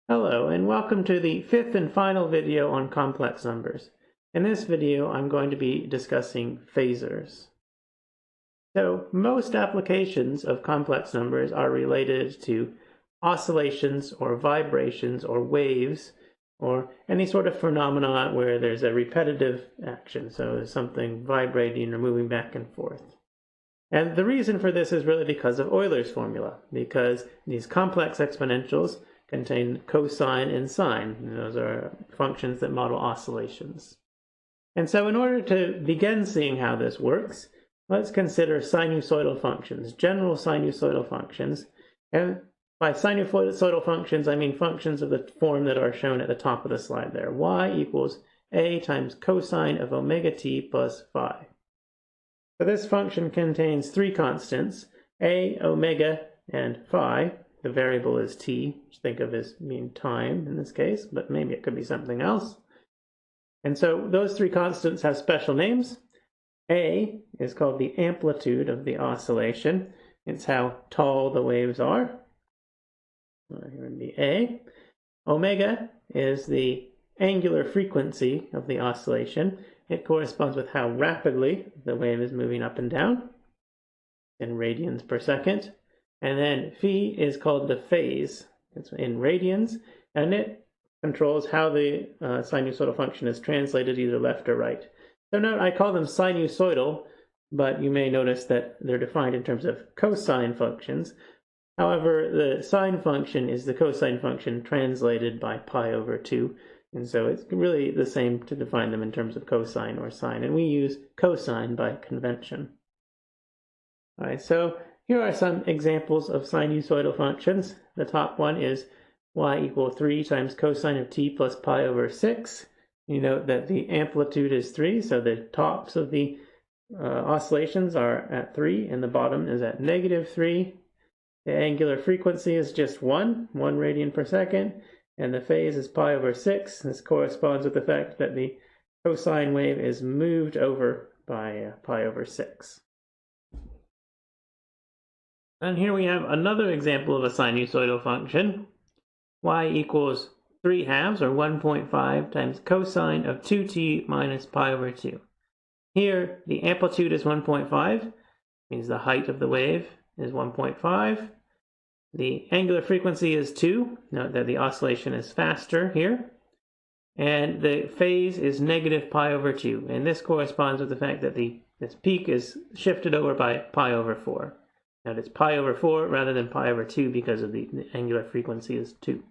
Hello, and welcome to the fifth and final video on complex numbers. In this video, I'm going to be discussing phasors. So, most applications of complex numbers are related to oscillations or vibrations or waves or any sort of phenomena where there's a repetitive action. So there's something vibrating or moving back and forth. And the reason for this is really because of Euler's formula, because these complex exponentials contain cosine and sine. And those are functions that model oscillations. And so in order to begin seeing how this works, let's consider sinusoidal functions, general sinusoidal functions. And by sinusoidal functions, I mean functions of the form that are shown at the top of the slide there. Y equals a times cosine of omega t plus phi. So this function contains three constants, a, omega, and phi. The variable is t, which think of as being time in this case, but maybe it could be something else. And so those three constants have special names. A is called the amplitude of the oscillation. It's how tall the waves are. Here would be A. Omega is the angular frequency of the oscillation. It corresponds with how rapidly the wave is moving up and down in radians per second. And then phi is called the phase. It's in radians, and it controls how the sinusoidal function is translated either left or right. So note I call them sinusoidal, but you may notice that they're defined in terms of cosine functions. However, the sine function is the cosine function translated by pi over 2. And so it's really the same to define them in terms of cosine or sine. And we use cosine by convention. All right, so here are some examples of sinusoidal functions. The top one is y equals 3 times cosine of t plus pi over 6. You note that the amplitude is 3, so the tops of the oscillations are at 3, and the bottom is at -3. The angular frequency is just 1 radian per second, and the phase is pi over 6. This corresponds with the fact that the cosine wave is moved over by pi over 6. And here we have another example of a sinusoidal function. Y equals 3/2 or 1.5 times cosine of 2t minus pi over 2. Here, the amplitude is 1.5, means the height of the wave is 1.5. The angular frequency is 2. Note that the oscillation is faster here. And the phase is negative pi over 2. And this corresponds with the fact that this peak is shifted over by pi over 4. Note it's pi over 4 rather than pi over 2 because of the angular frequency is 2.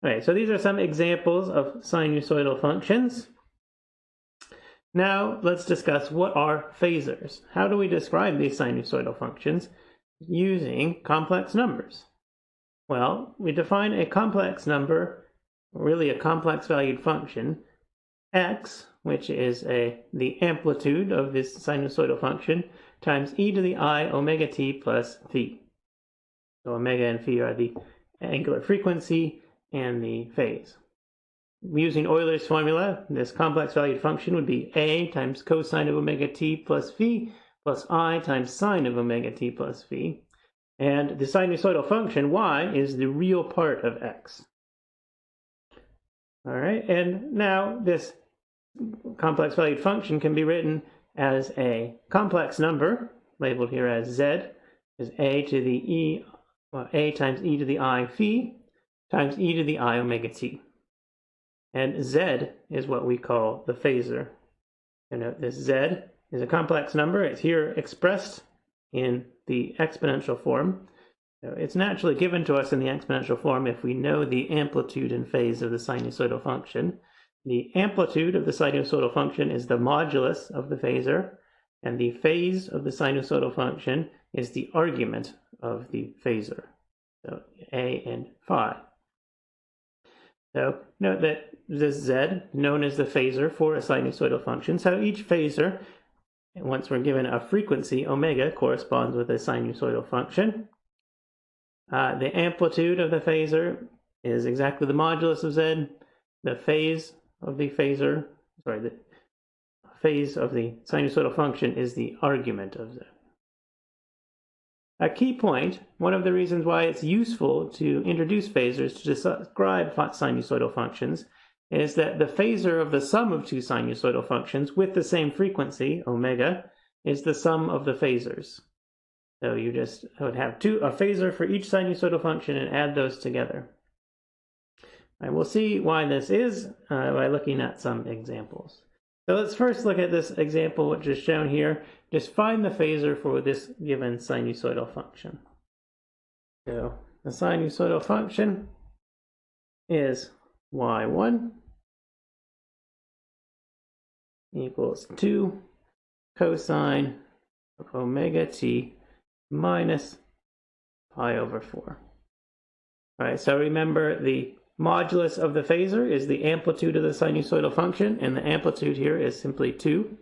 Okay, so these are some examples of sinusoidal functions. Now let's discuss what are phasors. How do we describe these sinusoidal functions using complex numbers? Well, we define a complex number, really a complex valued function, x, which is the amplitude of this sinusoidal function, times e to the I omega t plus phi. So omega and phi are the angular frequency and the phase. Using Euler's formula, this complex valued function would be a times cosine of omega t plus phi plus I times sine of omega t plus phi. And the sinusoidal function y is the real part of x. All right, and now this complex valued function can be written as a complex number, labeled here as z, is a to the e, well, a times e to the I phi times e to the I omega t. And z is what we call the phasor. And note this z is a complex number. It's here expressed in the exponential form. So it's naturally given to us in the exponential form if we know the amplitude and phase of the sinusoidal function. The amplitude of the sinusoidal function is the modulus of the phasor, and the phase of the sinusoidal function is the argument of the phasor. So a and phi. So note that this z, known as the phasor for a sinusoidal function, so each phasor, once we're given a frequency, omega, corresponds with a sinusoidal function. The amplitude of the phasor is exactly the modulus of z. The phase of the phasor, the phase of the sinusoidal function is the argument of z. a key point, one of the reasons why it's useful to introduce phasors to describe sinusoidal functions, is that the phasor of the sum of two sinusoidal functions with the same frequency, omega, is the sum of the phasors. So you just would have a phasor for each sinusoidal function and add those together. And we'll see why this is by looking at some examples. So let's first look at this example which is shown here. Just find the phasor for this given sinusoidal function. So the sinusoidal function is y1 equals 2 cosine of omega t minus pi over 4. All right, so remember the modulus of the phasor is the amplitude of the sinusoidal function, and the amplitude here is simply 2.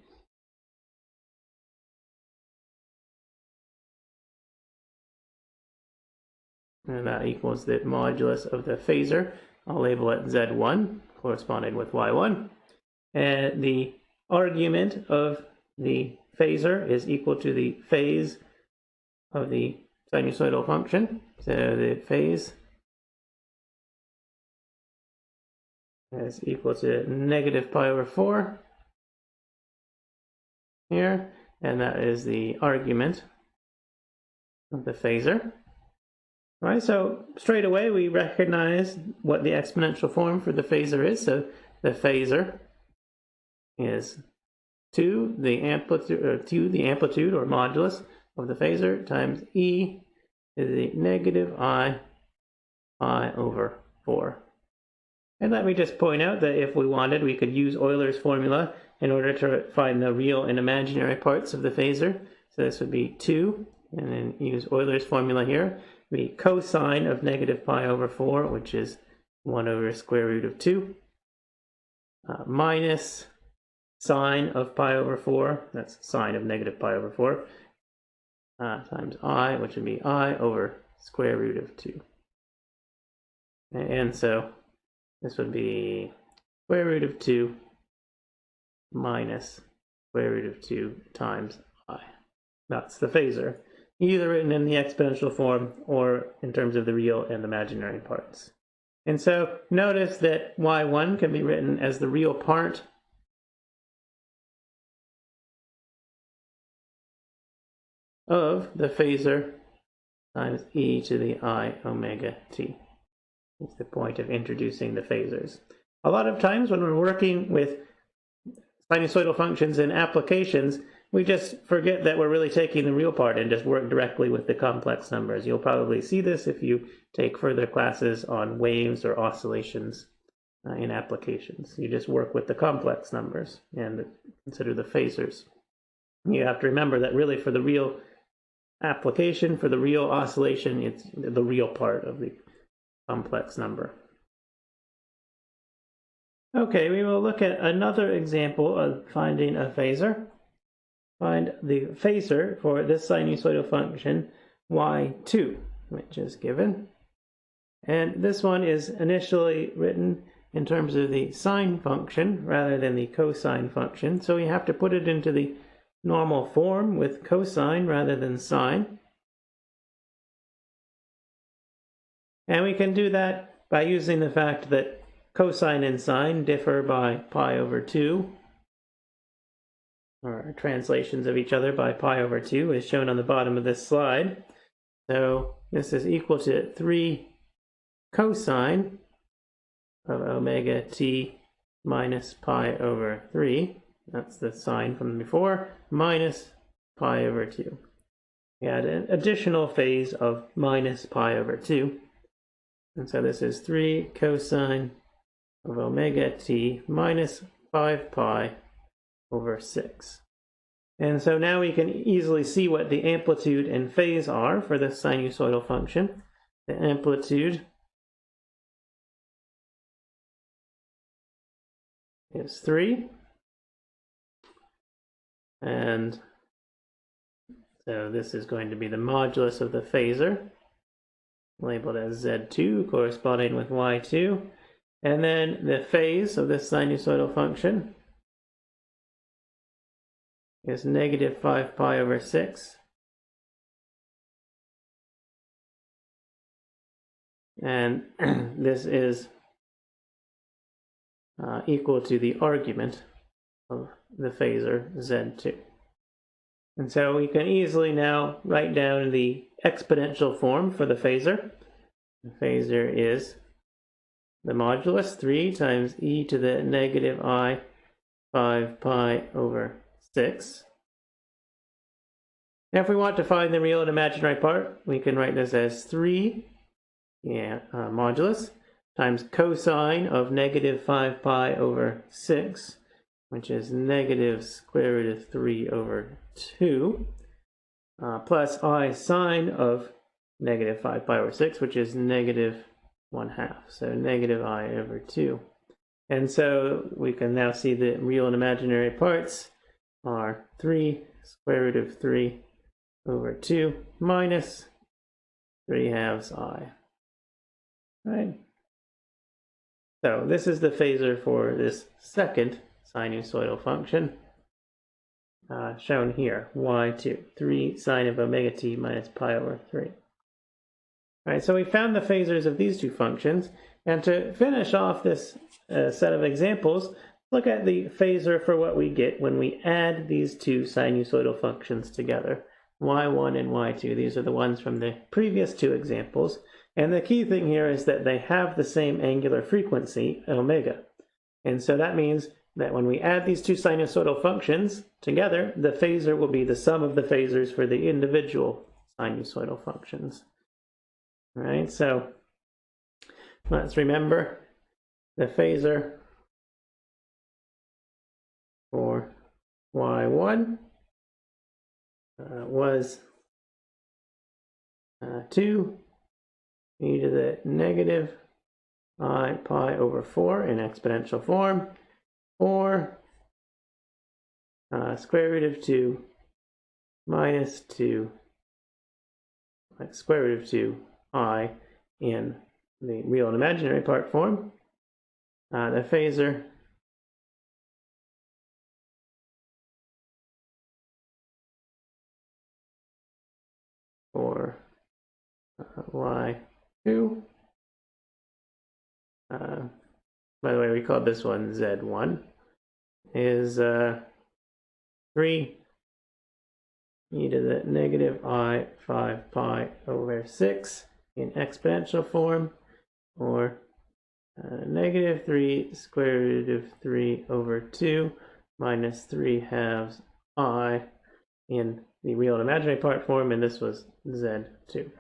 And that equals the modulus of the phasor. I'll label it Z1, corresponding with Y1. And the argument of the phasor is equal to the phase of the sinusoidal function. So the phase is equal to negative pi over 4 here, and that is the argument of the phasor. All right, so straight away we recognize what the exponential form for the phasor is. So the phasor is 2 the amplitude or modulus of the phasor times e to the negative I pi over 4. And let me just point out that if we wanted, we could use Euler's formula in order to find the real and imaginary parts of the phasor. So this would be 2, and then use Euler's formula here. Be cosine of negative pi over 4, which is 1 over square root of 2, minus sine of pi over 4, that's sine of negative pi over 4, times I, which would be I over square root of 2. And so this would be square root of 2 minus square root of 2 times I. That's the phasor, either written in the exponential form or in terms of the real and imaginary parts. And so notice that y1 can be written as the real part of the phasor times e to the I omega t. It's the point of introducing the phasors. A lot of times when we're working with sinusoidal functions in applications, we just forget that we're really taking the real part and just work directly with the complex numbers. You'll probably see this if you take further classes on waves or oscillations in applications. You just work with the complex numbers and consider the phasors. You have to remember that really for the real application, for the real oscillation, it's the real part of the complex number. Okay, we will look at another example of finding a phasor. Find the phasor for this sinusoidal function y2, which is given. And this one is initially written in terms of the sine function rather than the cosine function. So we have to put it into the normal form with cosine rather than sine. And we can do that by using the fact that cosine and sine differ by pi over 2, or translations of each other by pi over 2, as shown on the bottom of this slide. So this is equal to 3 cosine of omega t minus pi over 3. That's the sine from before, minus pi over 2. We add an additional phase of minus pi over 2. And so this is 3 cosine of omega t minus 5 pi over 6. And so now we can easily see what the amplitude and phase are for the sinusoidal function. The amplitude is 3. And so this is going to be the modulus of the phasor, labeled as Z2, corresponding with Y2. And then the phase of this sinusoidal function is negative 5 pi over 6. and this is equal to the argument of the phasor Z2. And so we can easily now write down the exponential form for the phasor. The phasor is the modulus 3 times e to the negative I 5 pi over 6. Now if we want to find the real and imaginary part, we can write this as 3 modulus times cosine of negative 5 pi over 6, which is negative square root of 3 over 2, plus I sine of negative 5 pi over 6, which is negative 1/2, so negative I over 2. And so we can now see the real and imaginary parts are 3 square root of 3 over 2 minus 3/2 I. Right? So this is the phasor for this second sinusoidal function shown here, y2, 3 sine of omega t minus pi over 3. All right, so we found the phasors of these two functions, and to finish off this set of examples, look at the phasor for what we get when we add these two sinusoidal functions together, y1 and y2. These are the ones from the previous two examples, and the key thing here is that they have the same angular frequency, omega. And so that means that when we add these two sinusoidal functions together, the phasor will be the sum of the phasors for the individual sinusoidal functions. All right, so let's remember the phasor for y1 was 2 e to the negative I pi over 4 in exponential form, or square root of 2 minus 2 square root of 2 I in the real and imaginary part form. The phasor for y2, by the way, we called this one Z1, is 3 e to the negative I 5 pi over 6 in exponential form, or negative 3 square root of 3 over 2 minus 3/2 I in the real and imaginary part form, and this was Z2.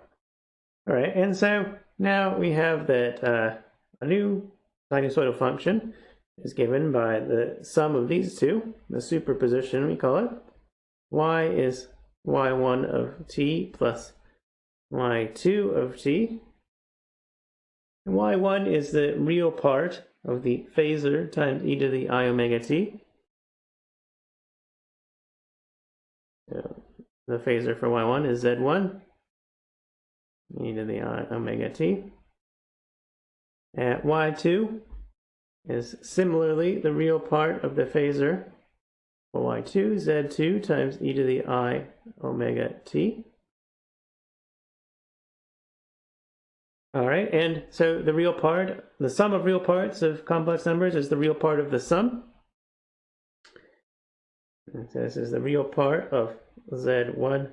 All right, and so now we have that a new sinusoidal function is given by the sum of these two, the superposition we call it. Y is y1 of t plus y2 of t. And y1 is the real part of the phasor times e to the I omega t. So the phasor for y1 is z1, e to the I omega t. At y2 is similarly the real part of the phasor for y2, z2 times e to the I omega t. All right, and so the real part, the sum of real parts of complex numbers is the real part of the sum. And so this is the real part of z1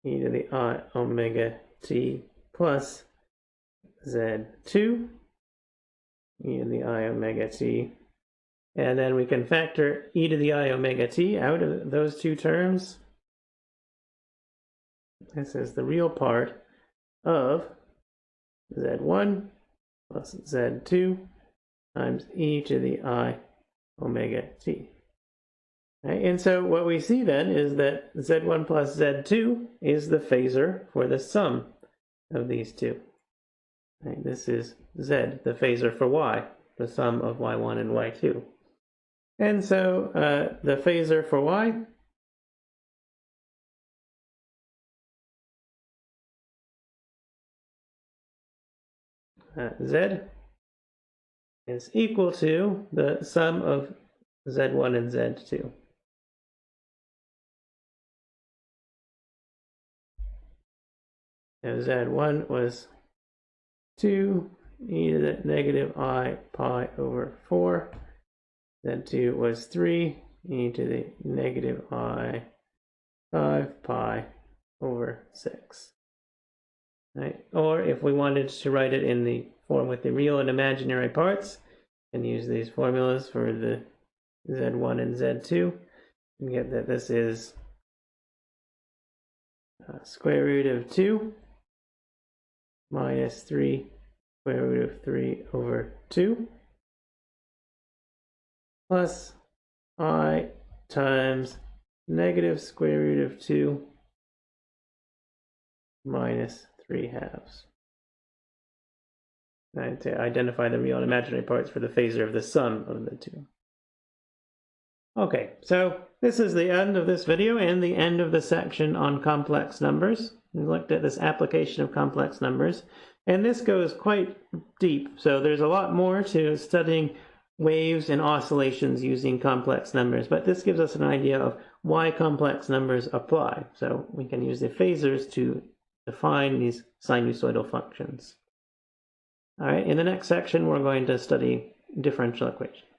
e to the I omega t plus z2 e to the I omega t. And then we can factor e to the I omega t out of those two terms. This is the real part of z1 plus z2 times e to the I omega t. Right? And so what we see then is that z1 plus z2 is the phasor for the sum of these two. Right? This is z, the phasor for y, the sum of y1 and y2. And so the phasor for y z is equal to the sum of z1 and z2. So z1 was 2 e to the negative I pi over 4. Z2 was 3 e to the negative I 5 pi over 6. Right? Or if we wanted to write it in the form with the real and imaginary parts, and use these formulas for the Z1 and Z2, and get that this is square root of 2 minus 3 square root of 3 over 2 plus I times negative square root of 2 minus 3 halves. And to identify the real and imaginary parts for the phasor of the sum of the two. Okay, so this is the end of this video and the end of the section on complex numbers. We looked at this application of complex numbers, and this goes quite deep. So there's a lot more to studying waves and oscillations using complex numbers, but this gives us an idea of why complex numbers apply. So we can use the phasors to define these sinusoidal functions. All right, in the next section, we're going to study differential equations.